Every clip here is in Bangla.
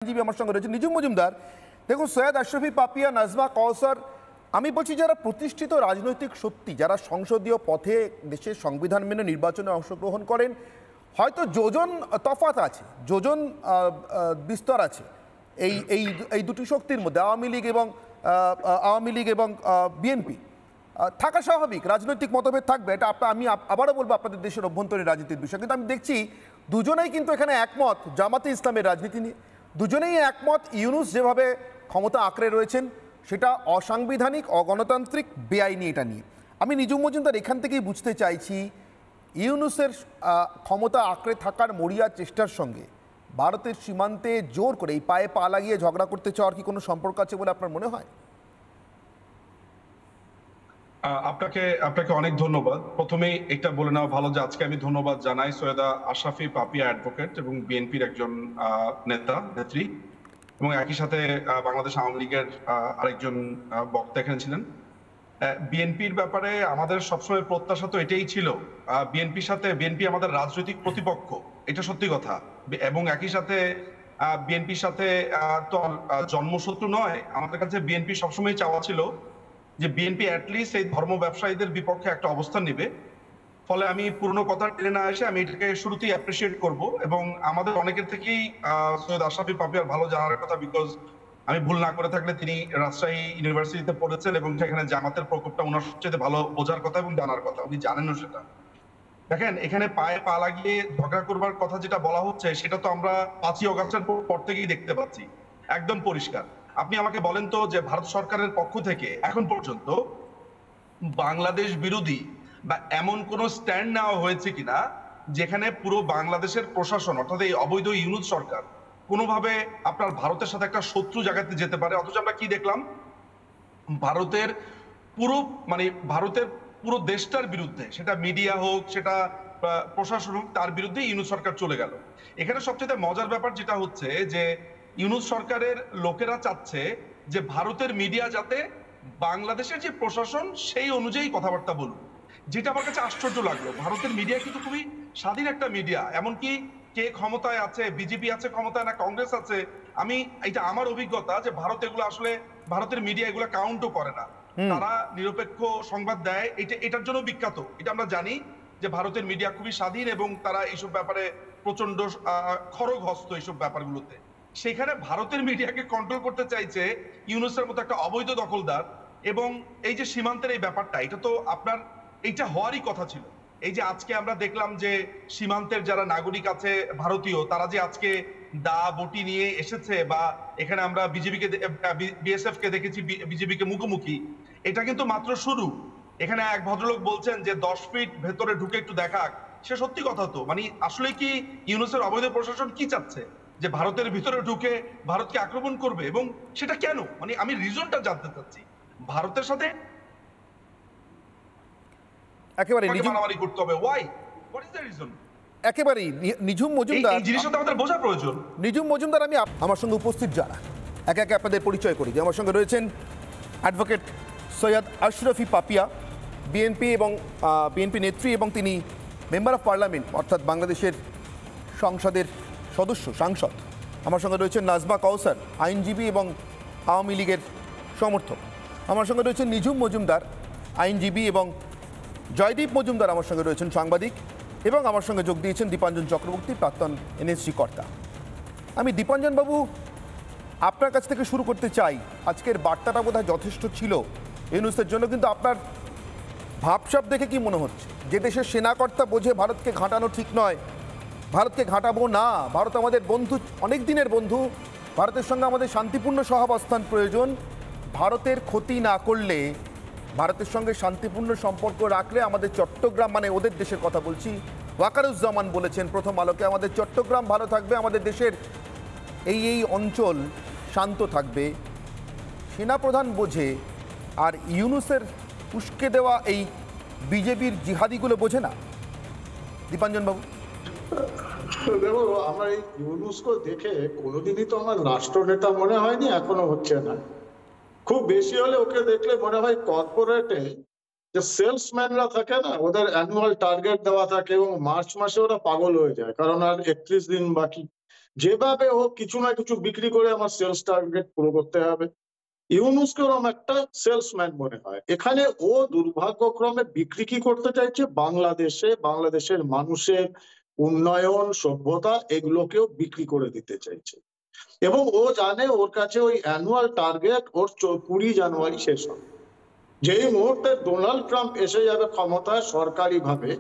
আইনজীবী আমার সঙ্গে রয়েছে নিজুম মজুমদার। দেখুন, সৈয়দ আশরাফি পাপিয়া, নাজমা কওসার, আমি বলছি যারা প্রতিষ্ঠিত রাজনৈতিক শক্তি, যারা সংসদীয় পথে দেশের সংবিধান মেনে নির্বাচনে অংশগ্রহণ করেন, হয়তো যোজন তফাৎ আছে, যোজন বিস্তর আছে এই এই এই দুটি শক্তির মধ্যে, আওয়ামী লীগ এবং বিএনপি। থাকা স্বাভাবিক, রাজনৈতিক মতভেদ থাকবে, এটা আমি আবারও বলবো আপনাদের দেশের অভ্যন্তরীণ রাজনীতির বিষয়। কিন্তু আমি দেখছি দুজনেই কিন্তু এখানে একমত জামাতে ইসলামের রাজনীতি নিয়ে, দুজনেই একমত ইউনূস যেভাবে ক্ষমতা আঁকড়ে রয়েছেন সেটা অসাংবিধানিক, অগণতান্ত্রিক, বেআইনি। এটা নিয়ে আমি নিজুম মজুমদার এখান থেকেই বুঝতে চাইছি, ইউনূসের ক্ষমতা আঁকড়ে থাকার মরিয়া চেষ্টার সঙ্গে ভারতের সীমান্তে জোর করে এই পায়ে পা লাগিয়ে ঝগড়া করতে চাওয়ার কি কোনো সম্পর্ক আছে বলে আপনার মনে হয়? আপনাকে অনেক ধন্যবাদ। প্রথমেই এটা বলে নেওয়া ভালো যে আজকে আমি ধন্যবাদ জানাই সৈয়দা আশরাফি পাপিয়া অ্যাডভোকেট এবং বিএনপির একজন নেত্রী, এবং একই সাথে বাংলাদেশ আওয়ামী লীগের আরেকজন বক্তা এখানে ছিলেন। বিএনপির ব্যাপারে আমাদের সবসময় প্রত্যাশা তো এটাই ছিল, বিএনপি আমাদের রাজনৈতিক প্রতিপক্ষ, এটা সত্যি কথা। এবং একই সাথে বিএনপির সাথে তো জন্মশত্রু নয়, আমাদের কাছে বিএনপি সবসময় চাওয়া ছিল যে বিএনপি অ্যাটলিস্ট এই ধর্ম ব্যবসায়ীদের বিপক্ষে একটা অবস্থান নেবে। ফলে আমি পুরনো কথা টেনে না এসে আমি এটাকে শুরুতেই অ্যাপ্রিসিয়েট করব, এবং আমাদের অনেকের থেকেই সৈয়দ আশরাফি পাপিয়ার ভালো জানার কথা, বিকজ আমি ভুল না করে থাকলে তিনি রাজশাহী ইউনিভার্সিটিতে পড়েছেন এবং সেখানে জামাতের প্রকোপটা ওনার সবচেয়ে ভালো বোঝার কথা এবং জানার কথা, উনি জানেনও সেটা। দেখেন, এখানে পায়ে পা লাগিয়ে ঝগড়া করবার কথা যেটা বলা হচ্ছে সেটা তো আমরা 5ই অগাস্টের পর থেকেই দেখতে পাচ্ছি, একদম পরিষ্কার। আপনি আমাকে বলেন তো যে ভারত সরকারের পক্ষ থেকে এখন পর্যন্ত বাংলাদেশ বিরোধী বা এমন কোন স্ট্যান্ড নেওয়া হয়েছে কিনা যেখানে পুরো বাংলাদেশের প্রশাসন, অর্থাৎ এই অবৈধ ইউনূস সরকার কোনোভাবে আপনার ভারতের সাথে একটা শত্রু জায়গাতে যেতে পারে। অথচ আমরা কি দেখলাম, ভারতের পুরো দেশটার বিরুদ্ধে, সেটা মিডিয়া হোক, সেটা প্রশাসন হোক, তার বিরুদ্ধে ইউনূস সরকার চলে গেল। এখানে সবচেয়ে মজার ব্যাপার যেটা হচ্ছে যে ইউনূস সরকারের লোকেরা চাচ্ছে যে ভারতের মিডিয়া যাতে বাংলাদেশের যে প্রশাসন সেই অনুযায়ী কথাবার্তা বলুক, যেটা আমার কাছে আশ্চর্য লাগলো। ভারতের মিডিয়া কিন্তু খুবই স্বাধীন একটা মিডিয়া, এমনকি কে ক্ষমতায় আছে, বিজেপি আছে ক্ষমতায় না কংগ্রেস আছে, এটা আমার অভিজ্ঞতা যে ভারতের মিডিয়া এগুলো কাউন্টও করে না, তারা নিরপেক্ষ সংবাদ দেয়। এটার জন্য বিখ্যাত, এটা আমরা জানি যে ভারতের মিডিয়া খুবই স্বাধীন এবং তারা এইসব ব্যাপারে প্রচন্ড খড়গহস্ত এইসব ব্যাপারগুলোতে। সেখানে ভারতের মিডিয়াকে কন্ট্রোল করতে চাইছে ইউনূসের মতো একটা অবৈধ দখলদার। এবং এই যে সীমান্তের এই ব্যাপারটা, এটা তো এইটা হওয়ারই কথা ছিল। এই যে আজকে আমরা দেখলাম যে সীমান্তের যারা নাগরিক আছে ভারতীয়, তারা যে আজকে দা বটি নিয়ে এসেছে, বা এখানে আমরা বিএসএফ কে দেখেছি বিজেপিকে মুখোমুখি, এটা কিন্তু মাত্র শুরু। এখানে এক ভদ্রলোক বলছেন যে 10 ফিট ভেতরে ঢুকে একটু দেখাক, সে সত্যি কথা তো। আসলে কি ইউনূসের অবৈধ প্রশাসন কি চাচ্ছে, যে ভারতের ভিতরে ঢুকে ভারতকে আক্রমণ করবে? এবং সেটা কেন, আমি রিজনটা জানতে চাচ্ছি। ভারতের সাথে একেবারে মারামারি করতে হবে, why, what is the reason? একেবারেই নিজুম মজুমদার, এই জিনিসটা আমাদের বোঝা প্রয়োজন। নিজুম মজুমদার, আমি আমার সঙ্গে উপস্থিত যারা একে একে আপনাদের পরিচয় করি। যে আমার সঙ্গে রয়েছেন অ্যাডভোকেট সৈয়দ আশরাফি পাপিয়া, বিএনপি নেত্রী এবং তিনি মেম্বার অফ পার্লামেন্ট, অর্থাৎ বাংলাদেশের সংসদের সাংসদ। আমার সঙ্গে রয়েছেন নাজমা কওসার, আইনজীবী এবং আওয়ামী লীগের সমর্থক। আমার সঙ্গে রয়েছেন নিজুম মজুমদার, আইনজীবী, এবং জয়দীপ মজুমদার আমার সঙ্গে রয়েছেন সাংবাদিক, এবং আমার সঙ্গে যোগ দিয়েছেন দীপাঞ্জন চক্রবর্তী, প্রাক্তন এনএসজি কর্তা। আমি দীপাঞ্জনবাবু আপনার কাছ থেকে শুরু করতে চাই। আজকের বার্তাটা বোধহয় যথেষ্ট ছিল ইউনূসের জন্য, কিন্তু আপনার ভাবসাব দেখে কি মনে হচ্ছে? যে দেশের সেনাকর্তা বোঝে ভারতকে ঘাঁটানো ঠিক নয়, ভারতকে ঘাঁটাবো না, ভারত আমাদের বন্ধু, অনেক দিনের বন্ধু, ভারতের সঙ্গে আমাদের শান্তিপূর্ণ সহাবস্থান প্রয়োজন, ভারতের ক্ষতি না করলে, ভারতের সঙ্গে শান্তিপূর্ণ সম্পর্ক রাখলে আমাদের চট্টগ্রাম, ওদের দেশের কথা বলছি, ওয়াকারুজ্জামান বলেছেন প্রথম আলোকে, আমাদের চট্টগ্রাম ভালো থাকবে, আমাদের দেশের এই অঞ্চল শান্ত থাকবে। সেনাপ্রধান বোঝে, আর ইউনূসের উস্কে দেওয়া এই বিজেপির জিহাদিগুলো বোঝে না। দীপাঞ্জনবাবু, দেখো, আমার এই ইউনূসকে দেখে কোনোদিনই তো আমার রাষ্ট্রনেতা মনে হয়নি, এখনো হচ্ছে না। খুব বেশি হলে ওকে দেখলে মনে হয় কর্পোরেটে যে সেলসম্যানরা থাকে না, ওদের অ্যানুয়াল টার্গেট দেওয়া থাকে এবং মার্চ মাসে ওরা পাগল হয়ে যায়, কারণ আর 31 দিন বাকি। যেভাবে হোক কিছু না কিছু বিক্রি করে আমার সেলস টার্গেট পুরো করতে হবে। ইউনূসকে ওরকম একটা সেলসম্যান মনে হয়। এখানে ও দুর্ভাগ্যক্রমে বিক্রি কি করতে চাইছে, বাংলাদেশের মানুষের উন্নয়ন, সভ্যতা এগুলোকেও বিক্রি করে দিতে চাইছে। এবং ও জানে ওর কাছে ওই অ্যানুয়াল টার্গেট ওর 20 জানুয়ারি শেষ হবে। যেই মুহূর্তে ডোনাল্ড ট্রাম্প এসে যাবে ক্ষমতায় সরকারিভাবে,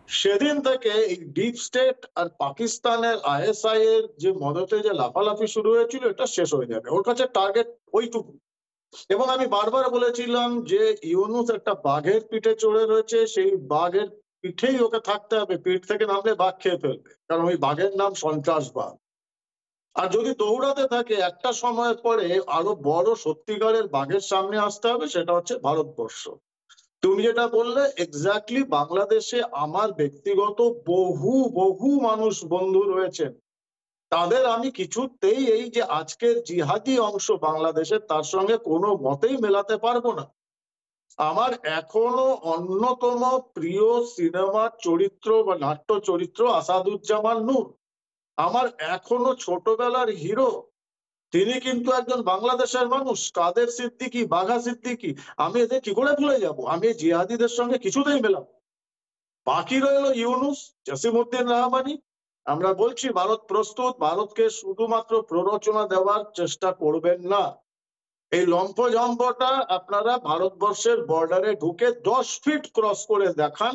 সেদিন থেকে এই ডিপ স্টেট আর পাকিস্তানের ISI এর যে মদতে যে লাফালাফি শুরু হয়েছিল এটা শেষ হয়ে যাবে। ওর কাছে টার্গেট ওইটুকু। এবং আমি বারবার বলেছিলাম যে ইউনূস একটা বাঘের পিঠে চড়ে রয়েছে, সেই বাঘের পিঠেই ওকে থাকতে হবে, পিঠ থেকে নামলে বাঘ খেয়ে ফেলবে, কারণ ওই বাঘের নাম সন্ত্রাসবাদ। আর যদি দৌড়াতে থাকে একটা সময়ের পরে আরো বড় সত্যিকারের বাঘের সামনে আসতে হবে, সেটা হচ্ছে ভারতবর্ষ। তুমি যেটা বললে এক্স্যাক্টলি, বাংলাদেশে আমার ব্যক্তিগত বহু বহু মানুষ বন্ধু রয়েছেন, তাদের আমি কিছুতেই এই যে আজকের জিহাদি অংশ বাংলাদেশের তার সঙ্গে কোনো মতেই মেলাতে পারবো না। আমার এখনো অন্যতম প্রিয় সিনেমার চরিত্র বা নাট্য চরিত্র আসাদুজ্জামান নূর, আমার এখনো ছোটবেলার হিরো, তিনি কিন্তু একজন বাংলাদেশের মানুষ। কাদের সিদ্দিকী, বাঘা সিদ্দিকী, আমি এদের কি করে ভুলে যাব? আমি জিহাদিদের সঙ্গে কিছুতেই মেলাম। বাকি রইল ইউনূস, জসিমউদ্দিন রহমানি। আমরা বলছি ভারত প্রস্তুত, ভারতকে শুধুমাত্র প্ররোচনা দেওয়ার চেষ্টা করবেন না। এই লম্ফঝম্পটা আপনারা ভারতবর্ষের বর্ডারে ঢুকে 10 ফিট ক্রস করে দেখান,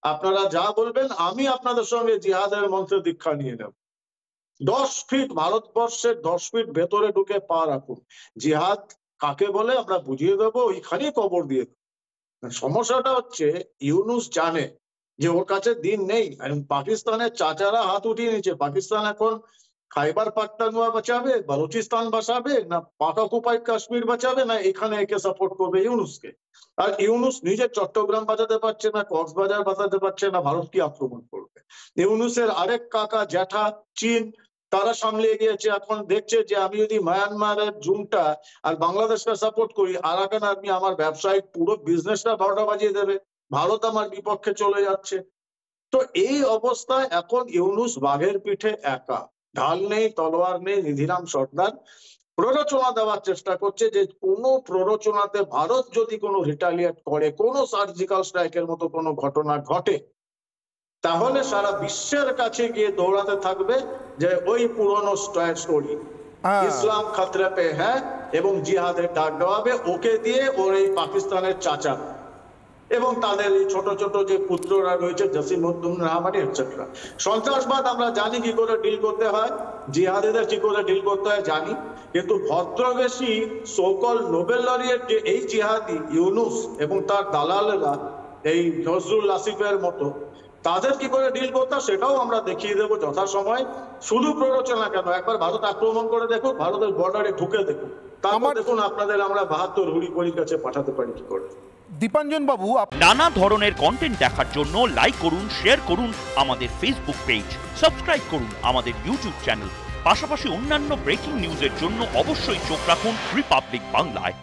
আপনারা যা বলবেন আমি আপনাদের সঙ্গে জিহাদের মন্ত্রে দীক্ষা নিয়ে নেব। 10 ফিট, ভারতবর্ষের 10 ফিট ভেতরে ঢুকে পা রাখুন। জিহাদ কাকে বলে আমরা বুঝিয়ে দেবো, ওইখানেই কবর দিয়ে দেবো। সমস্যাটা হচ্ছে ইউনূস জানে যে ওর কাছে দিন নেই। পাকিস্তানের চাচারা হাত উঠিয়ে নিচ্ছে। পাকিস্তান এখন খাইবার পাখতুনখোয়া বাঁচাবে, বালুচিস্তান বাঁচাবে, না পাক অকুপাইড কাশ্মীর বাঁচাবে, না এখানে একে সাপোর্ট করবে ইউনূসকে। আর ইউনূস নিজে চট্টগ্রাম বাঁচাতে পারছে না, কক্সবাজার বাঁচাতে পারছে না, ভারত কি আক্রমণ করবে? ইউনূসের আরেক কাকা জ্যাঠা চীন, তারা সামলে গিয়েছে। এখন দেখছে যে আমি যদি মায়ানমারের জুনটা আর বাংলাদেশকে সাপোর্ট করি, আরাকান আর্মি আমার ব্যবসায়িক পুরো বিজনেসটা 12টা বাজিয়ে দেবে, ভারত আমার বিপক্ষে চলে যাচ্ছে। তো এই অবস্থায় এখন ইউনূস বাঘের পিঠে একা, ঢাল নেই, তলোয়ার নেই। নিধিরাম সর্দার প্ররোচনা দেওয়ার চেষ্টা করছে যে কোনো প্ররোচনাতে ভারত যদি কোনো রিটালিয়েট করে, কোনো সার্জিক্যাল স্ট্রাইকের মতো কোনো ঘটনা ঘটে, তাহলে সারা বিশ্বের কাছে গিয়ে দৌড়াতে থাকবে যে ওই পুরনো স্টোরি ইসলাম খতরে পে হ্যাঁ, এবং জিহাদের ডাক দেওয়াবে ওকে দিয়ে, ওর এই পাকিস্তানের চাচা এবং তাদের এই ছোট ছোট যে পুত্ররা রয়েছে জসিমউদ্দিন রহমানি এটসেট্রা। সন্ত্রাসবাদ আমরা জানি কি করে ডিল করতে হয়, জিহাদিদের কি করে ডিল করতে হয় জানি, কিন্তু ভদ্রবেশী সোকল নোবেল লরিয়েট যে এই জিহাদি ইউনূস এবং তার দালালেরা, এই নজরুল আসিফের মতো, তাদের কি করে ডিল করতে হয় সেটাও আমরা দেখিয়ে দেবো যথাসময়। শুধু প্ররোচনা কেন, একবার ভারত আক্রমণ করে দেখুন, ভারতের বর্ডারে ঢুকে দেখুন, তারপর দেখুন আপনাদের আমরা 72 হুড়ির কাছে পাঠাতে পারি কি করে। দীপাঞ্জন বাবু, নানা ধরনের কন্টেন্ট দেখার জন্য লাইক করুন, শেয়ার করুন আমাদের ফেসবুক পেজ, সাবস্ক্রাইব করুন আমাদের ইউটিউব চ্যানেল। পাশাপাশি অন্যান্য ব্রেকিং নিউজের জন্য অবশ্যই চোখ রাখুন রিপাবলিক বাংলায়।